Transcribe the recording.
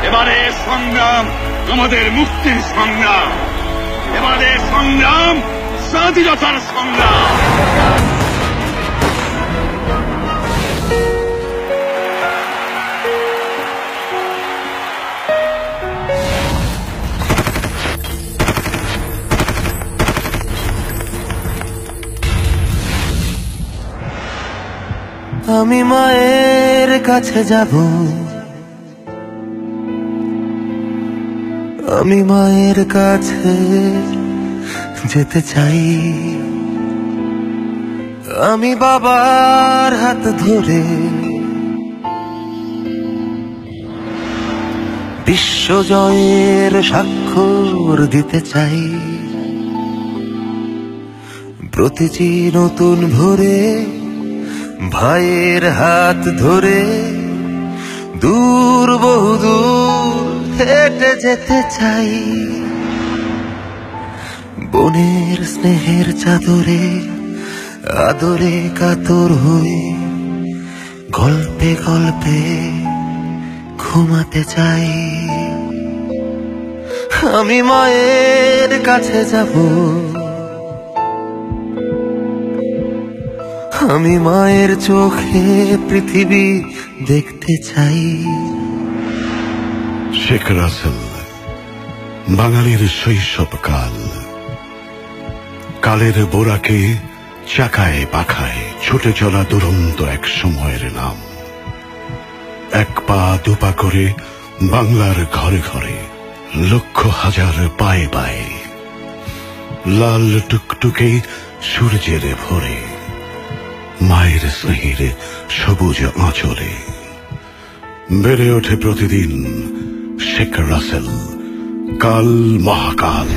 এবারে সংগ্রাম আমাদের মুক্তির সংগ্রাম, এবারে সংগ্রাম স্বাধীনতার সংগ্রাম। আমি মায়ের কাছে যাব, আমি মায়ের কাছে যেতে চাই। আমি বাবার হাত ধরে বিশ্বজয়ের স্বাক্ষর দিতে চাই। প্রতিটি নতুন ভোরে ভাইয়ের হাত ধরে দূর বহুদূর হেঁটে যেতে চাই। বোনের স্নেহের চাদরে আদরে কাতর হয়ে গল্পে গল্পে ঘুমাতে চাই। আমি মায়ের কাছে যাব, আমি মায়ের চোখে পৃথিবী দেখতে চাই। শেখ রাসেল, বাঙালির শৈশবকাল, কালের বোরাকে চাকায় পাখায় ছুটে চলা দুরন্ত এক সময়ের নাম। এক পা দুপা করে বাংলার ঘরে ঘরে, লক্ষ হাজার পায়ে পায়ে, লাল টুকটুকে সূর্যের ভোরে, মায়ের স্নেহের সবুজ আঁচলে বেড়ে ওঠে প্রতিদিন শেখ রাসেল, কাল মহাকাল।